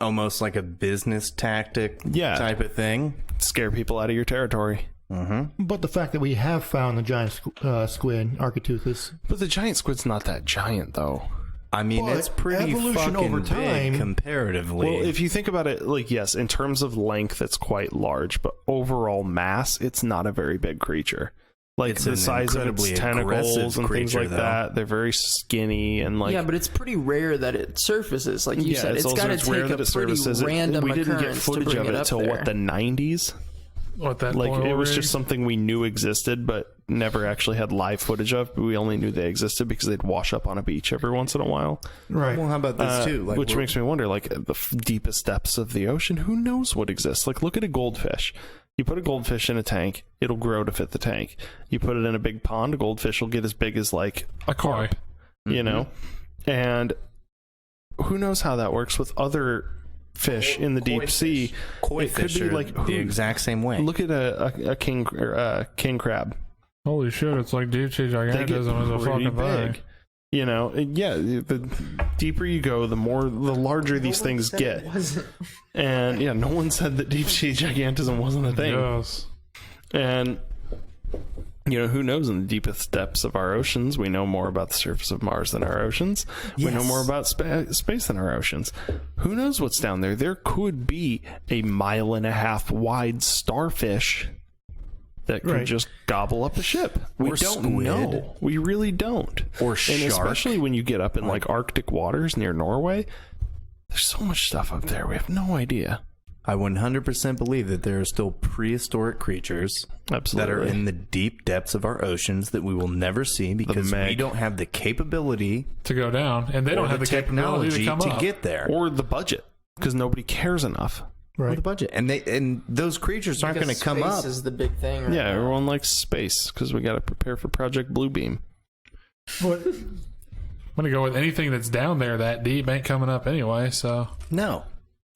almost like a business tactic type of thing. Scare people out of your territory. But the fact that we have found the giant squid, Architeuthis, But the giant squid's not that giant, though. I mean, But it's pretty evolution fucking over time- big comparatively. Well, if you think about it, like, yes, in terms of length, it's quite large, but overall mass, it's not a very big creature. Like, It's the an size of its incredibly tentacles aggressive and things creature, like though. that, they're very skinny and, like... Yeah, but it's pretty rare that it surfaces. Like you said, it's also got to it's rare take that a it pretty surfaces. random We didn't get occurrence to footage bring of it it up until, there. what, the 90s? What that Like, oil it was rig? just something we knew existed, but never actually had live footage of. We only knew they existed because they'd wash up on a beach every once in a while. right? well, how about this too? Like, Which makes me wonder, like, the deepest depths of the ocean, who knows what exists? Like, look at a goldfish. You put a goldfish in a tank, it'll grow to fit the tank. You put it in a big pond, a goldfish will get as big as, like, a koi. you know? And who knows how that works with other fish in the deep sea. koi It could fish be are like the exact same way. Look at a king crab. Holy shit, it's like deep sea They get gigantism is a pretty fucking thing. big. You know, and yeah, the deeper you go, the larger these things get. And yeah, no one said that deep sea gigantism wasn't a thing. Yes. And you know, who knows, in the deepest depths of our oceans, we know more about the surface of Mars than our oceans. We know more about space than our oceans. Who knows what's down there? There could be a 1.5 mile wide starfish that could just gobble up a ship. We Or don't squid. know. We really don't. Or And shark. especially when you get up in like Arctic waters near Norway, there's so much stuff up there. We have no idea. I 100% believe that there are still prehistoric creatures Absolutely. that are in the deep depths of our oceans that we will never see because we Meg. don't have the capability To go down, and they or don't have the the capability technology to come up. get there. Or the budget, because nobody cares enough. Right. the budget. And those creatures aren't going to come Space up. is the big thing. Right Yeah, now. everyone likes space because we got to prepare for Project Bluebeam. But I'm gonna go with anything that's down there that deep ain't coming up anyway. So No.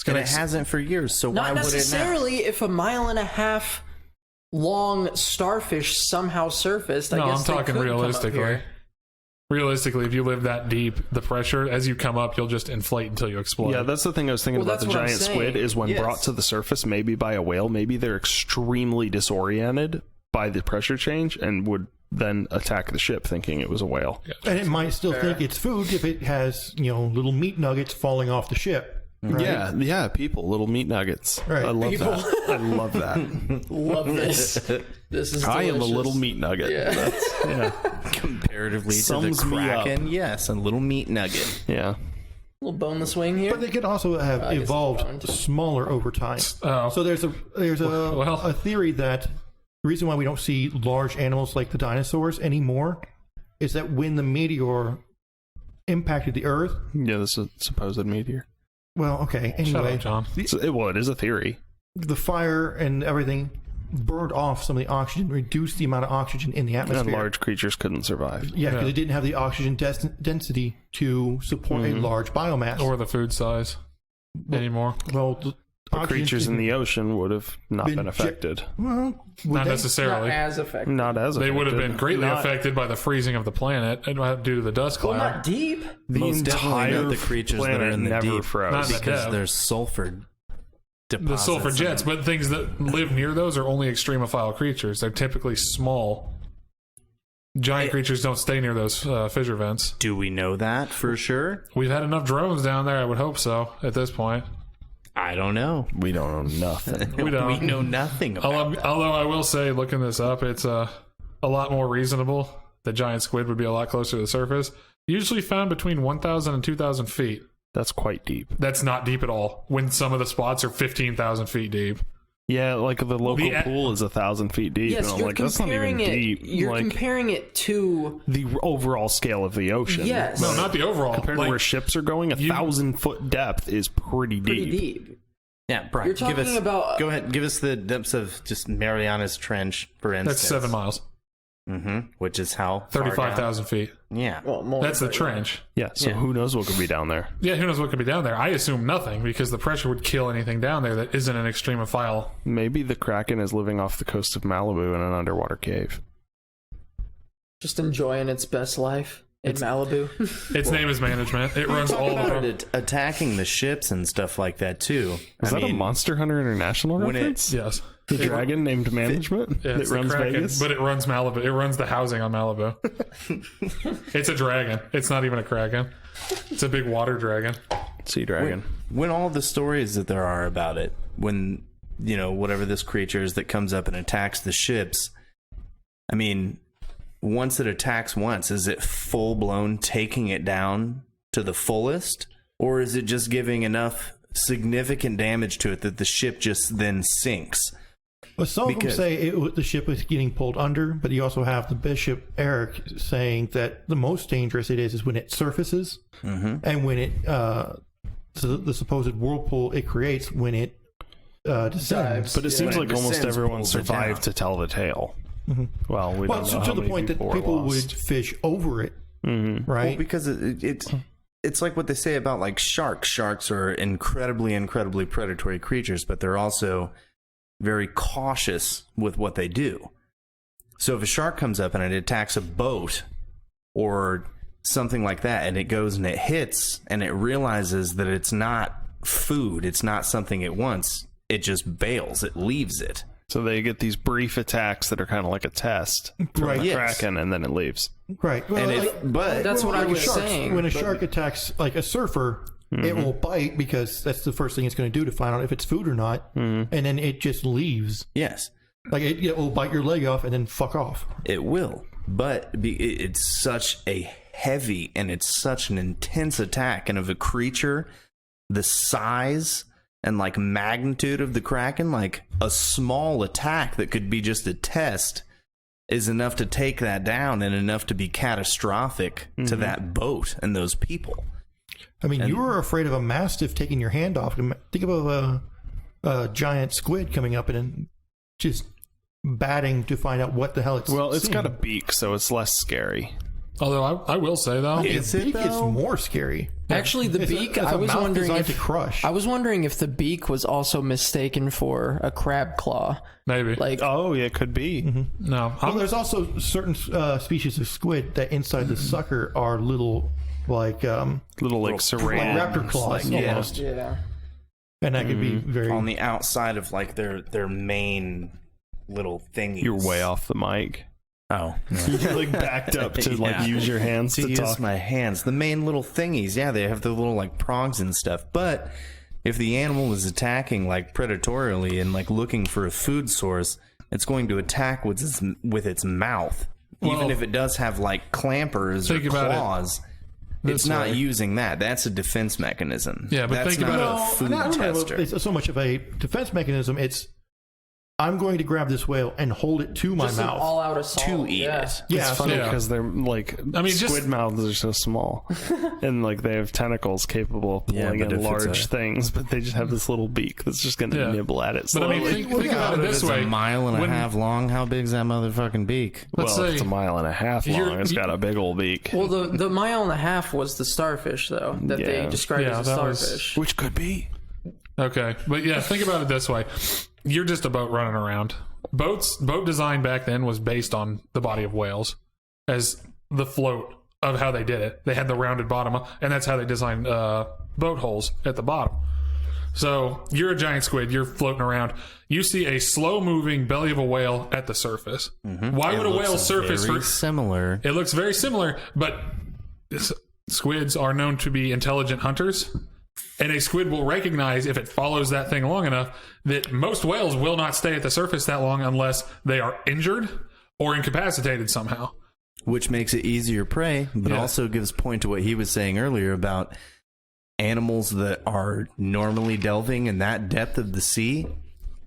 gonna And it hasn't for years, so why Not would it now? necessarily if 1.5 miles long starfish somehow surfaced. I no, guess I'm they talking could come up realistically. here. Realistically, if you live that deep, the pressure as you come up, you'll just inflate until you explode. Yeah, that's the thing I was thinking Well, about the that's what I'm giant saying. squid is when Yes. brought to the surface, maybe by a whale, maybe they're extremely disoriented by the pressure change and would then attack the ship thinking it was a whale. and it might still think it's food if it has, you know, little meat nuggets falling off the ship. Right? Yeah, people, little meat nuggets. Right. I love People. that. I love that. Love this. This is I am a delicious. little meat nugget. Yeah. Yeah. Comparatively to Sums the me up. Kraken, yes, a little meat nugget. Yeah. Little boneless wing here. But they could also have guess it's evolved fine, too. smaller over time. Oh. So there's Well. a theory that the reason why we don't see large animals like the dinosaurs anymore is that when the meteor impacted the Earth, Yeah, this is a supposed meteor. well, okay, Shut anyway, up, John. Well, it is a theory. the fire and everything burned off some of the oxygen, reduced the amount of oxygen in the And atmosphere. large creatures couldn't survive. Yeah, because it didn't have the oxygen density to support a large biomass. Or the food size anymore. Well, the oxygen Creatures in the ocean would have not been affected. Well, would Not they? necessarily. Not as effective. Not as They would have affected. been greatly Not- affected by the freezing of the planet due to the dust Well, cloud. not deep. The Most definitely entire not the creatures that are planet in the never deep. froze. Not that because depth. there's sulfur The deposits. sulfur in jets, it. but things that live near those are only extremophile creatures. They're typically small. Giant creatures don't stay near those fissure vents. Do we know that for sure? We've had enough drones down there, I would hope so, at this point. I don't know. We don't know nothing. We don't. We know nothing about that. Although I will say, looking this up, it's a lot more reasonable that giant squid would be a lot closer to the surface. Usually found between 1,000 and 2,000 feet. That's quite deep. That's not deep at all, when some of the spots are 15,000 feet deep. Yeah, like the local The- pool is 1,000 feet deep. Yes, and I'm you're like, that's not even comparing it. deep. You're like comparing it to the overall scale of the ocean. yes, No, not the overall. Compared Like, to where ships are going, 1,000-foot depth is pretty pretty deep. deep. Yeah, Brian, You're talking give us, about go ahead, give us the depths of just Mariana's Trench, for instance. that's 7 miles, Which is how far down? 35,000 feet. Yeah. well, more That's the but trench. Yeah, so Yeah. who knows what could be down there? Yeah, who knows what could be down there? I assume nothing, because the pressure would kill anything down there that isn't an extremophile. Maybe the Kraken is living off the coast of Malibu in an underwater cave. just enjoying its best life in Malibu. Its name is management. It runs all About the... it attacking the ships and stuff like that too. Is that a Monster Hunter International when it- reference? Yes. The dragon named Management Yeah, that it's the runs Kraken, Vegas? but it runs Malibu. It runs the housing on Malibu. It's a dragon. It's not even a kraken. It's a big water dragon. Sea dragon. when all the stories that there are about it, when whatever this creature is that comes up and attacks the ships, I mean, once it attacks once, is it full blown taking it down to the fullest, or is it just giving enough significant damage to it that the ship just then sinks? Well, some of them Because- say the ship is getting pulled under, but you also have the Bishop Eric saying that the most dangerous it is when it surfaces, and when it so the supposed whirlpool it creates when it descends. But it seems When it like almost descends, everyone pulls it survived down. to tell the tale. Well, we Well, don't so know to how the many point that were people would lost. fish over it, Well, right? because it's like what they say about like sharks. Sharks are incredibly predatory creatures, but they're also very cautious with what they do. So if a shark comes up and it attacks a boat or something like that, and it goes and it hits and it realizes that it's not food, it's not something it wants, it just bails, it leaves it. So they get these brief attacks that are kind of like a test from Right. the Yes. Kraken, and then it leaves. Right. Well, And if, like- but That's what I like was sharks, saying. when a shark attacks like a surfer, it will bite because that's the first thing it's going to do to find out if it's food or not, and then it just leaves. yes, Like it will bite your leg off and then fuck off. it will, but it's such a heavy and it's such an intense attack, and of a creature the size and like magnitude of the Kraken, like a small attack that could be just a test is enough to take that down and enough to be catastrophic to that boat and those people. I mean, you were afraid of a mastiff taking your hand off. Think about a giant squid coming up and then just batting to find out what the hell it's. Well, it's seeing. got a beak, so it's less scary. Although I will say, though, Is The it, beak is though? more scary. Actually, the It's beak. it's I was mouth wondering designed if to crush. I was wondering if the beak was also mistaken for a crab claw. maybe. Like Oh, yeah, it could be. No. well, there's also certain species of squid that inside the sucker are little, like Little like serrated. raptor claws almost, yeah. and that could be very. On the outside of like their main little thingies. You're way off the mic. Oh. You're like backed up to like Yeah. use your hands to use talk. my hands. The main little thingies, yeah, they have the little like prongs and stuff. But if the animal is attacking like predatorily and like looking for a food source, it's going to attack with its mouth. Even Well, if it does have like clampers or think about it claws, this it's not way. using that. That's a defense mechanism. Yeah, but That's think not about a it. food not really, tester. it's so much of a defense mechanism. It's I'm going to grab this whale and hold it to my Just an mouth. all-out assault. To eat it. Yeah, It's funny Yeah. because they're like, I mean, squid just- mouths are so small, and like they have tentacles capable of Yeah, pulling but in if it's large a- things, but they just have this little beak that's just going to Yeah. nibble at it But I slowly. mean, think about it If this it's way. a mile and a When- half long, how big's that motherfucking beak? Let's well, if say it's a mile and a half you're- long, it's got a big old beak, Well, the mile and a half was the starfish, though, that they Yeah. described Yeah, as a that was- starfish. which could be. Okay, but yeah, think about it this way: you're just a boat running around. Boat design back then was based on the body of whales as the float of how they did it. They had the rounded bottom, and that's how they designed boat holes at the bottom. So you're a giant squid. You're floating around. You see a slow-moving belly of a whale at the surface. Why would a whale surface? Very similar. It looks very similar, but squids are known to be intelligent hunters. And a squid will recognize, if it follows that thing long enough, that most whales will not stay at the surface that long unless they are injured or incapacitated somehow. Which makes it easier prey, but Yeah. also gives point to what he was saying earlier about animals that are normally delving in that depth of the sea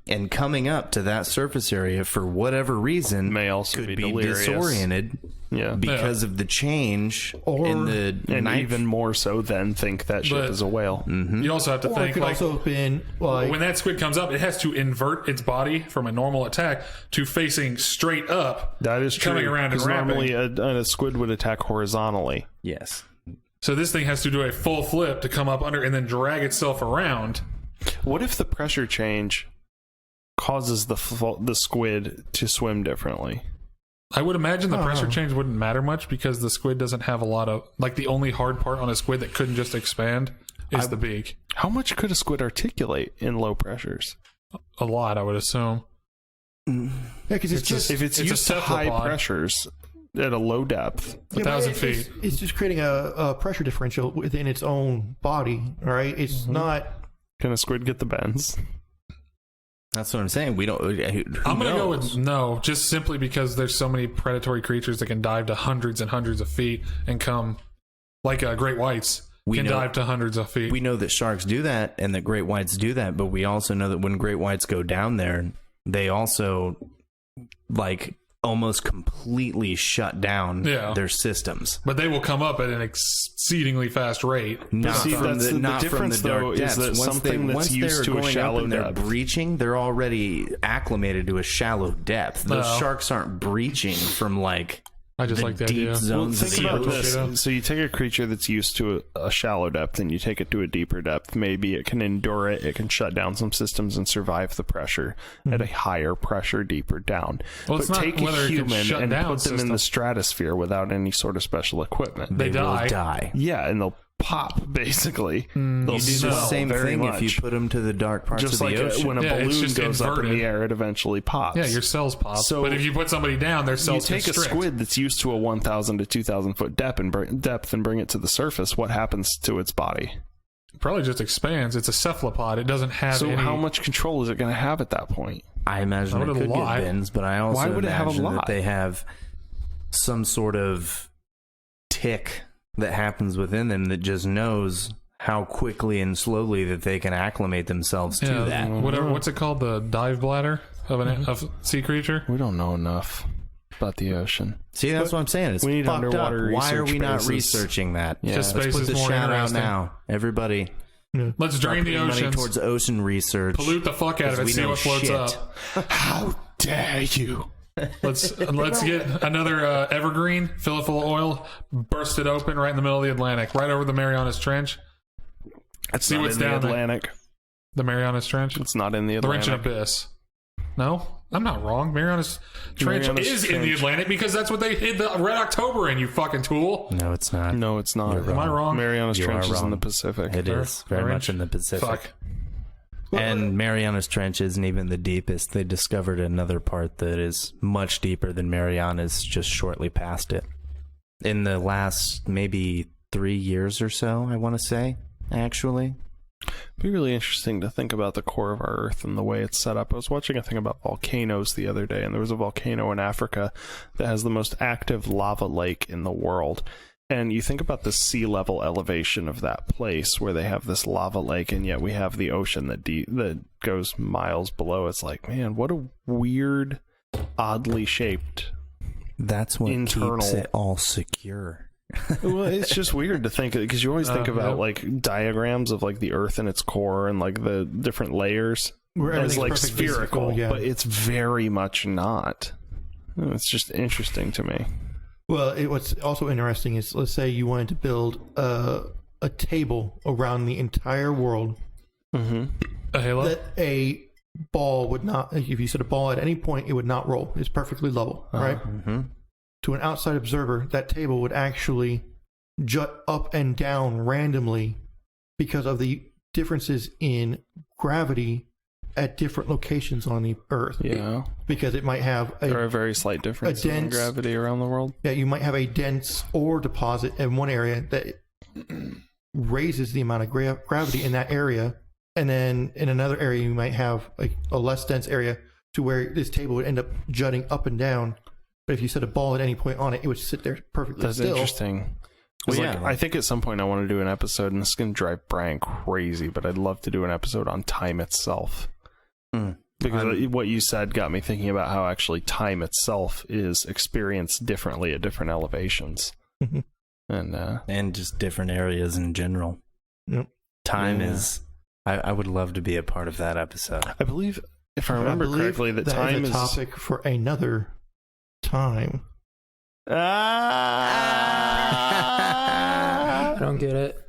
and coming up to that surface area for whatever reason May also could be be delirious. disoriented Yeah. because of the change Or- in the And night. even more so than think that ship But- is a whale. You also have to Or it think, could like, also have been like when that squid comes up, it has to invert its body from a normal attack to facing straight up. That is true. Coming around and because wrapping. normally a squid would attack horizontally. Yes. So this thing has to do a full flip to come up under and then drag itself around. What if the pressure change causes the squid to swim differently? I would imagine the pressure change wouldn't matter much because the squid doesn't have a lot of, like, the only hard part on a squid that couldn't just expand is the beak. How much could a squid articulate in low pressures? A lot, I would assume. yeah, because it's just If it's It's a used to high cephalopod. pressures at a low depth, 1,000 but it's- feet. It's just creating a pressure differential within its own body. All right, it's not. can a squid get the bends? That's what I'm saying. We don't. Who I'm going to go knows? with no, just simply because there's so many predatory creatures that can dive to hundreds and hundreds of feet and come, like great whites We can know- dive to hundreds of feet. We know that sharks do that and that great whites do that, but we also know that when great whites go down there, they also like almost completely shut down Yeah. their systems. But they will come up at an exceedingly fast rate. Not see, from that's the, the not from difference, the dark though, is depths. that something that's once used they're to a going up shallow and they're depth. breaching, they're already acclimated to a shallow depth. Those No. sharks aren't breaching from like I just the like the deep idea. zones of Think the about ocean. this. ocean. So you take a creature that's used to a shallow depth and you take it to a deeper depth. Maybe it can endure it. It can shut down some systems and survive the pressure at a higher pressure deeper down. Well, but it's not take a whether it can human shut and down put them in system. the stratosphere without any sort of special equipment. They They will die. die. Yeah, and they'll pop, basically. They'll You do the swell same very thing much. if you put them to the dark parts Just of the like ocean. when a Yeah, it's balloon just goes up in inverted. the air, it eventually pops. Yeah, your cells pop. So- but if you put somebody down, their You cells take a constrict. squid that's used to a 1,000 to 2,000 foot depth and bring it to the surface. What happens to its body? Probably just expands. It's a cephalopod. It doesn't have So any... how much control is it going to have at that point? I imagine I it would could lie. get bends, but I also Why would it have a imagine that lot? they have some sort of tick that happens within them that just knows how quickly and slowly that they can acclimate themselves to Yeah, that. whatever. What's it called? The dive bladder of of a sea creature? We don't know enough about the ocean. See, that's what I'm saying. It's we need fucked underwater up. Why are research we not bases. researching that? Yeah. Just Let's space put is the more shout out interesting. now. Everybody, Let's start drain the putting money oceans. towards ocean research. Pollute the fuck out of Because it. we See know what floats shit. up. How dare you? Let's get another evergreen, fill it full of oil, burst it open right in the middle of the Atlantic, right over the Marianas Trench. It's See not what's in the down there. Atlantic. The Marianas Trench? It's not in the The Laurentian Atlantic. Abyss. No, I'm not wrong. Marianas Trench Marianas is in the Trench. Atlantic because that's what they hid the Red October in, you fucking tool. No, it's not. No, it's not. You're Am I wrong? Marianas You Trench are is in the wrong. Pacific. It is very Orange? much in the Pacific. Fuck. And Marianas Trench isn't even the deepest. They discovered another part that is much deeper than Marianas just shortly past it. In the last maybe 3 years or so, I want to say, actually. It'd be really interesting to think about the core of our Earth and the way it's set up. I was watching a thing about volcanoes the other day, and there was a volcano in Africa that has the most active lava lake in the world. And you think about the sea level elevation of that place where they have this lava lake, and yet we have the ocean that goes miles below. It's like, man, what a weird, oddly shaped. That's what keeps it all secure. Well, it's just weird to think, because you always think about like diagrams of like the Earth and its core and like the different layers as like spherical, but it's very much not. It's just interesting to me. Well, what's also interesting is, let's say you wanted to build a table around the entire world. A halo? That a ball would not, if you set a ball at any point, it would not roll. It's perfectly level, right? To an outside observer, that table would actually jut up and down randomly because of the differences in gravity at different locations on the Earth. Yeah. Because it might have there are very slight differences in gravity around the world. Yeah, you might have a dense ore deposit in one area that raises the amount of gravity in that area, and then in another area you might have like a less dense area to where this table would end up jutting up and down. But if you set a ball at any point on it, it would sit there perfectly That's still. Interesting. Well, like, I think at some point I want to do an episode, and this is going to drive Brian crazy, but I'd love to do an episode on time itself. Because what you said got me thinking about how actually time itself is experienced differently at different elevations. And just different areas in general. Yep. Time is... I would love to be a part of that episode. I believe, if I remember correctly, that time is a topic for another time. I don't get it.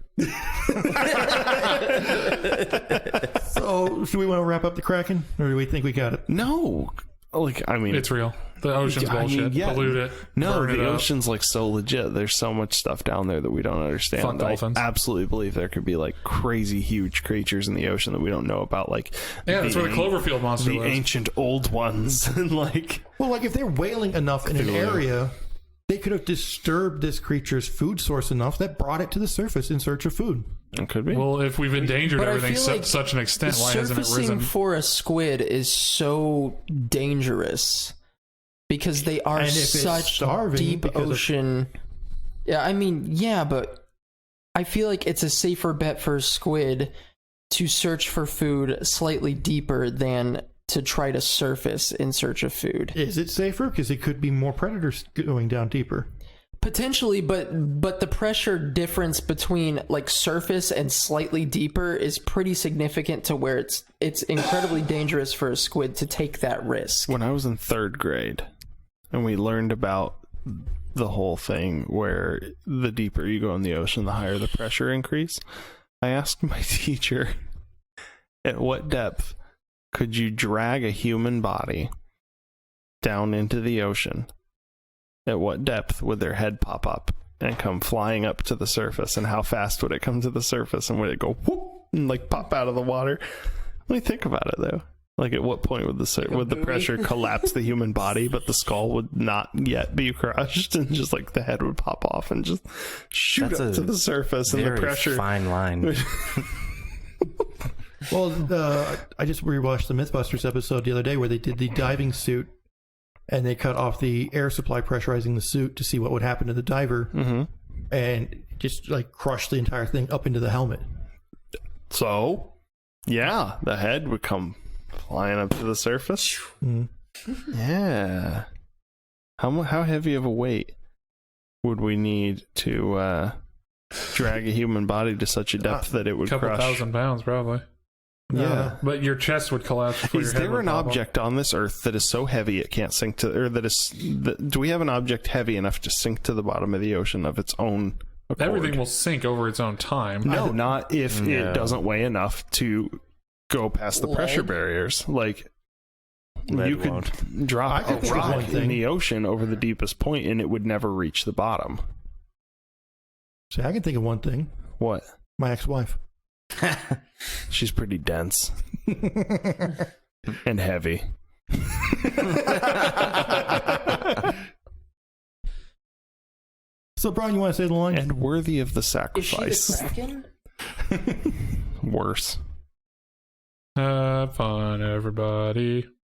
So, do we want to wrap up the Kraken, or do we think we got it? No. Like, I mean... It's real. The ocean's bullshit. Pollute it. No, the ocean's like so legit. There's so much stuff down there that we don't understand. Fun dolphins. I absolutely believe there could be like crazy huge creatures in the ocean that we don't know about. Like, that's where the Cloverfield monster lives. The ancient old ones. And like... Well, like if they're whaling enough in an area, they could have disturbed this creature's food source enough that brought it to the surface in search of food. It could be. Well, if we've endangered everything to such an extent, why hasn't it risen? Surfacing for a squid is so dangerous because they are such deep ocean. Yeah, I mean, yeah, but I feel like it's a safer bet for a squid to search for food slightly deeper than to try to surface in search of food. Is it safer? Because it could be more predators going down deeper. Potentially, but the pressure difference between like surface and slightly deeper is pretty significant to where it's incredibly dangerous for a squid to take that risk. When I was in 3rd grade and we learned about the whole thing where the deeper you go in the ocean, the higher the pressure increase, I asked my teacher, at what depth could you drag a human body down into the ocean? At what depth would their head pop up and come flying up to the surface, and how fast would it come to the surface, and would it go whoop and like pop out of the water? Let me think about it though. Like, at what point would the pressure collapse the human body, but the skull would not yet be crushed, and just like the head would pop off and just shoot up to the surface, and the pressure. Fine line. Well, I just rewatched the Mythbusters episode the other day where they did the diving suit. And they cut off the air supply pressurizing the suit to see what would happen to the diver, and just like crush the entire thing up into the helmet. So, yeah, the head would come flying up to the surface. Yeah. How heavy of a weight would we need to drag a human body to such a depth that it would crush? A couple 1,000 pounds, probably. Yeah, but your chest would collapse. Is there an object on this Earth that is so heavy it can't sink to, or do we have an object heavy enough to sink to the bottom of the ocean of its own accord? Everything will sink over its own time. No, not if it doesn't weigh enough to go past the pressure barriers. Like, you could drop a rock in the ocean over the deepest point, and it would never reach the bottom. See, I can think of one thing. What? My ex-wife. She's pretty dense and heavy. So, Brian, you want to say the line? And worthy of the sacrifice. Is she the Kraken? Worse. Have fun, everybody.